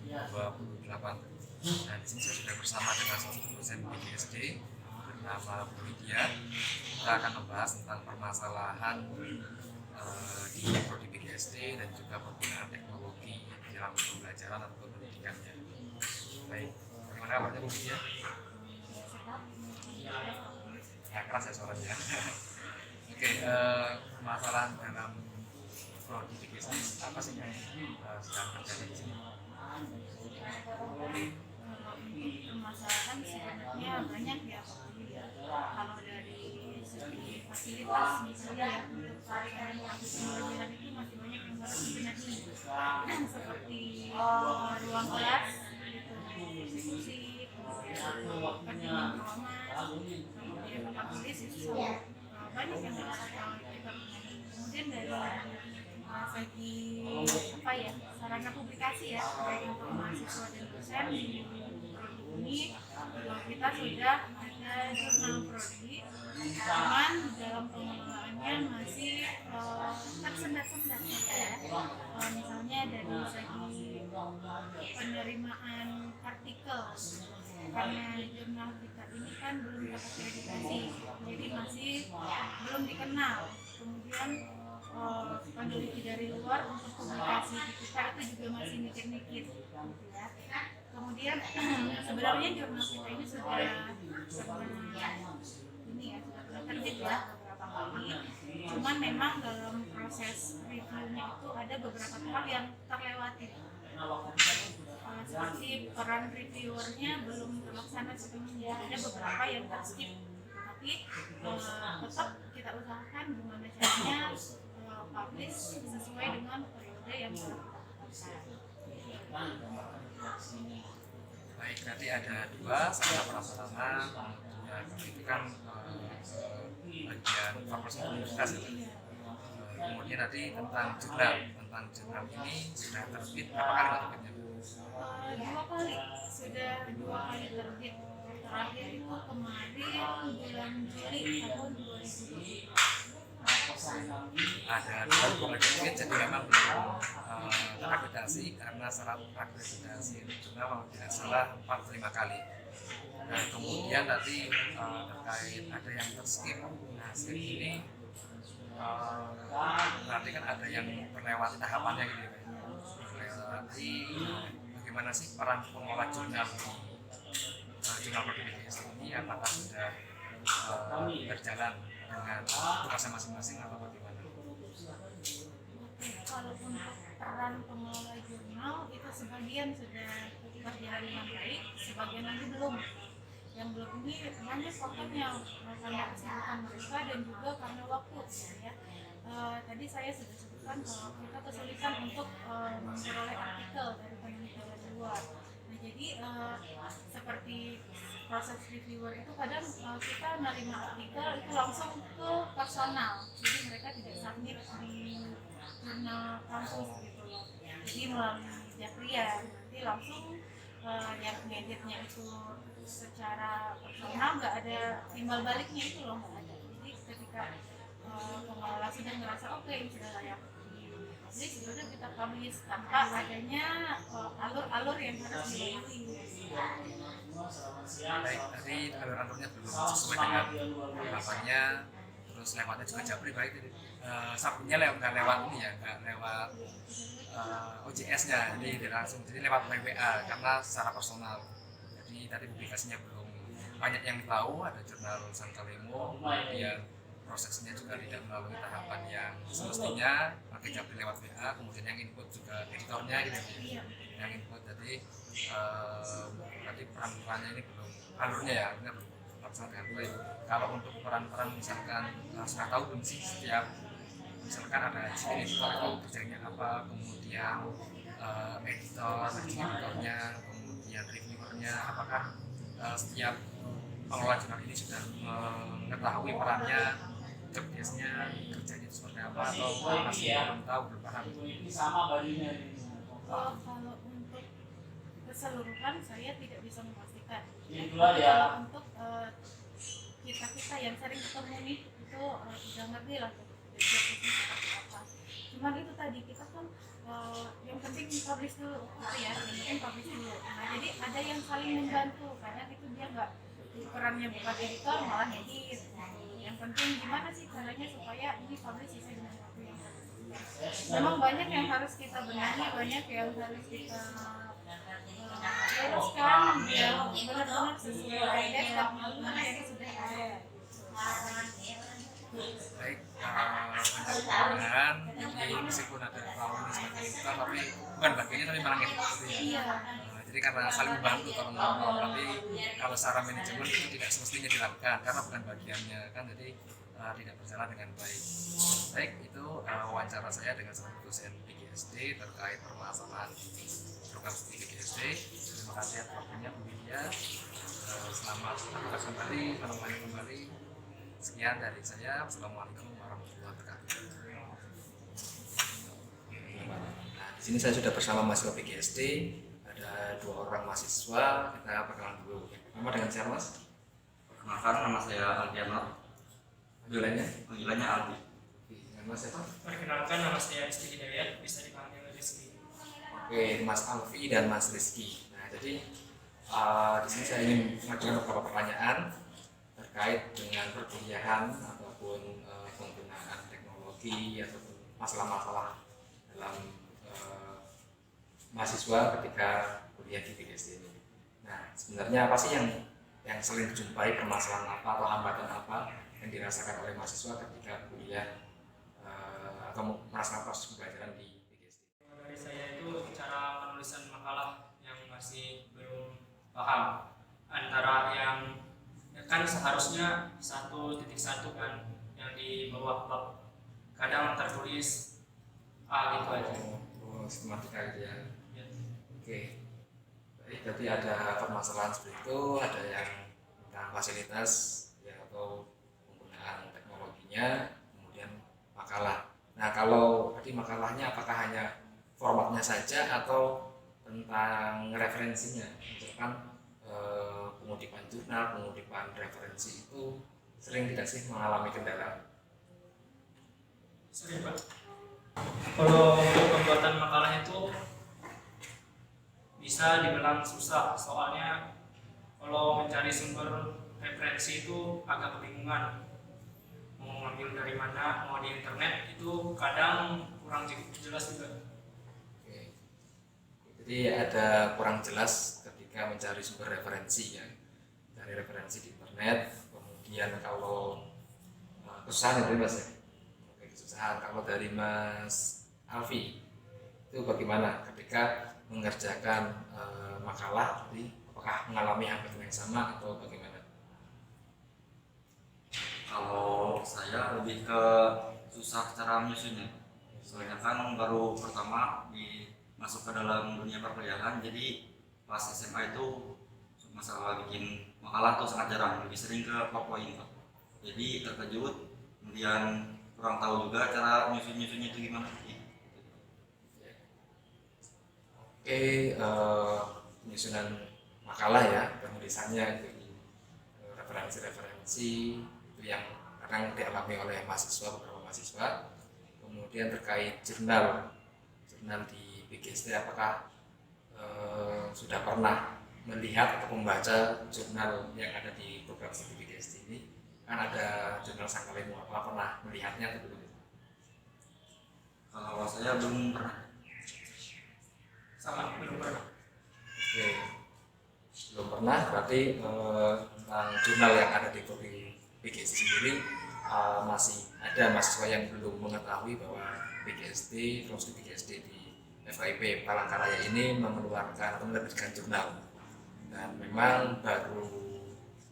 2028. Dan di sini saya sudah bersama dengan salah satu dosen PGSD bernama Bu Lydia. Kita akan membahas tentang permasalahan di prodi PGSD dan juga penggunaan teknologi dalam pembelajaran atau pendidikannya. Baik, bagaimana kabarnya Bu Lydia? Ya, keras ya suaranya. Oke, permasalahan dalam prodi PGSD apa sih yang sedang terjadi di sini? Permasalahan sebenarnya banyak ya. Kalau dari segi fasilitas misalnya ya, untuk pelayanan pembelajaran itu masih banyak yang harus dibenahi, seperti ruang kelas, institusi, pendingin ruangan, kemudian tempat tulis itu banyak yang harus kita benahi. Kemudian dari segi apa ya, sarana publikasi ya, baik untuk mahasiswa dan dosen di prodi ini kita sudah ada jurnal prodi, cuman dalam pengelolaannya masih tersendat-sendat ya. Misalnya dari segi penerimaan artikel, karena jurnal kita ini kan belum dapat akreditasi, jadi masih belum dikenal. Kemudian peneliti dari luar untuk publikasi di kita itu juga masih mikir-mikir gitu ya. Kemudian sebenarnya jurnal kita ini sudah terbit ya beberapa kali, cuman memang dalam proses reviewnya itu ada beberapa hal yang terlewati, seperti peran reviewernya belum terlaksana sepenuhnya, ada beberapa yang terskip, tapi tetap kita usahakan gimana caranya publish sesuai dengan periode yang sudah kita tetapkan. Baik, nanti ada dua, sarana prasarana, kemudian itu kan bagian fakultas universitas itu. Kemudian nanti tentang jurnal ini sudah terbit berapa kali terbitnya? Sudah dua kali terbit. Terakhir itu kemarin bulan Juli tahun 2020. Ada dua terbit, jadi memang belum terakreditasi karena syarat akreditasi jurnal kalau tidak salah 45 kali. Nah, kemudian tadi terkait ada yang terskip. Nah, skip ini berarti kan ada yang melewati tahapannya gitu ya. Melewati bagaimana sih peran pengelola jurnal jurnal PGSD ini, apakah sudah berjalan dengan tugasnya masing-masing atau bagaimana? Kalau untuk peran pengelola jurnal itu sebagian sudah berjalan dengan baik, sebagian lagi belum. Yang belum ini hanya faktornya karena kesibukan mereka dan juga karena waktu ya. Tadi saya sudah sebutkan kalau kita kesulitan untuk memperoleh artikel dari penelitian dari luar. Nah, jadi seperti proses reviewer itu kadang kita menerima artikel itu langsung ke personal, jadi mereka tidak submit di jurnal kampus gitu loh. Jadi melalui Jakpria nanti langsung yang ngeditnya itu secara personal, nggak ada timbal baliknya itu loh, nggak ada. Jadi ketika pengelola sudah ngerasa oke, ini sudah layak, jadi sebenarnya kita publish tanpa adanya alur-alur yang harus dilalui. Baik, tadi alur-alurnya belum sesuai dengan harapannya, terus lewatnya juga Japri baik. Sabunnya nggak lewat ini ya, nggak lewat OJS-nya, jadi langsung jadi lewat WA karena secara personal. Jadi tadi publikasinya belum banyak yang tahu, ada jurnal Santalemo, kemudian prosesnya juga tidak melalui tahapan yang semestinya, pakai Japri lewat WA, kemudian yang input juga editornya gitu ya, yang input. Jadi tadi peran-perannya ini belum, alurnya ya belum terlaksana dengan baik. Kalau untuk peran-peran misalkan sudah tahu belum sih setiap misalkan ada editor itu kerjanya apa, kemudian editornya, kemudian reviewernya, apakah setiap pengelola jurnal ini sudah mengetahui perannya, job desk-nya, kerjanya seperti apa, atau masih belum tahu, belum paham? Kalau untuk keseluruhan saya tidak bisa memastikan. Kalau untuk kita yang sering ketemu nih itu udah ngerti lah job desk-nya seperti apa. cuman itu tadi kita kan yang penting publish dulu gitu ya, yang penting publish dulu. Nah jadi ada yang saling membantu, karena itu dia nggak, perannya bukan editor malah edit. Yang penting gimana sih caranya supaya ini publish sesuai dengan waktu yang memang banyak yang harus kita benahi, banyak yang harus kita luruskan biar benar-benar sesuai dengan mana yang sudah ada. Baik, mudah-mudahan jadi meskipun ada Paul ini sebagai editor, tapi bukan bagiannya tapi malah ngedit gitu ya. Iya. Jadi karena saling membantu kalau ngomong, tapi kalau secara manajemen itu tidak semestinya dilakukan karena bukan bagiannya kan, jadi tidak berjalan dengan baik. Baik, itu wawancara saya dengan salah satu dosen PGSD terkait permasalahan program studi PGSD. Terima kasih atas waktunya Bu Widya. Selamat bertugas kembali, selamat main kembali. Sekian dari saya. Wassalamualaikum warahmatullahi wabarakatuh. Nah, di sini saya sudah bersama mahasiswa PGSD. Ada 2 orang mahasiswa. Kita perkenalan dulu. Nama dengan siapa, Mas? Perkenalkan, nama saya Aldiano. Panggilannya Aldi. Dengan Mas siapa? Perkenalkan, nama saya Rizky Hidayat, bisa dipanggil Rizky. Oke, Mas Alfi dan Mas Rizky. Nah, jadi di sini saya ingin mengajukan beberapa pertanyaan terkait dengan perkuliahan ataupun penggunaan teknologi ataupun masalah-masalah dalam mahasiswa ketika kuliah di PGSD ini. Nah, sebenarnya apa sih yang sering dijumpai, permasalahan apa atau hambatan apa yang dirasakan oleh mahasiswa ketika kuliah atau melaksanakan proses pembelajaran di PGSD? Dari saya itu cara penulisan makalah yang masih belum paham antara yang kan seharusnya 1.1 kan yang di bawah bab, kadang tertulis A gitu aja. Oh, sistematika gitu ya. Ya. Oke. Baik, berarti ada permasalahan seperti itu, ada yang tentang fasilitas ya atau penggunaan teknologinya, kemudian makalah. Nah, kalau tadi makalahnya apakah hanya formatnya saja atau tentang referensinya? Misalkan pengutipan jurnal, pengutipan referensi itu sering tidak sih mengalami kendala? Sering, Pak. Kalau untuk pembuatan makalah itu bisa dibilang susah, soalnya kalau mencari sumber referensi itu agak kebingungan. Mau ngambil dari mana, mau di internet itu kadang kurang jelas juga. Oke. Jadi ada kurang jelas ketika mencari sumber referensi ya, dari referensi di internet. Kemudian kalau kesusahan itu Mas ya. Oke, kesusahan. Kalau dari Mas Alfi itu bagaimana ketika mengerjakan makalah, jadi apakah mengalami hambatan yang sama atau bagaimana? Kalau saya lebih ke susah cara menyusunnya. Soalnya kan baru pertama masuk ke dalam dunia perkuliahan, jadi pas SMA itu masalah bikin makalah tuh sangat jarang, lebih sering ke PowerPoint. Jadi terkejut, kemudian kurang tahu juga cara nyusunnya itu gimana. Oke, penyusunan makalah ya, penulisannya itu referensi-referensi itu yang kadang dialami oleh beberapa mahasiswa. Kemudian terkait jurnal di PGSD, apakah sudah pernah melihat atau membaca jurnal yang ada di program studi PGSD ini? Kan ada jurnal Sangkalemu, apakah pernah melihatnya atau belum? Kalau saya belum pernah. Sama, belum pernah. Oke, belum pernah, berarti tentang jurnal yang ada di PGSD sendiri masih ada mahasiswa yang belum mengetahui bahwa PGSD, program studi PGSD di FKIP Palangkaraya ini mengeluarkan atau menerbitkan jurnal. Dan memang baru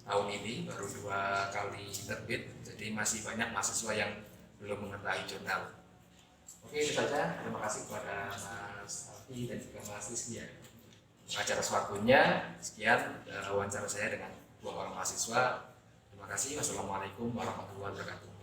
tahun ini, baru 2 kali terbit, jadi masih banyak mahasiswa yang belum mengetahui jurnal. Oke, itu saja. Terima kasih kepada Mas Alfi dan juga Mas Rizky ya, atas waktunya. Sekian wawancara saya dengan 2 orang mahasiswa. Terima kasih. Wassalamualaikum warahmatullahi wabarakatuh.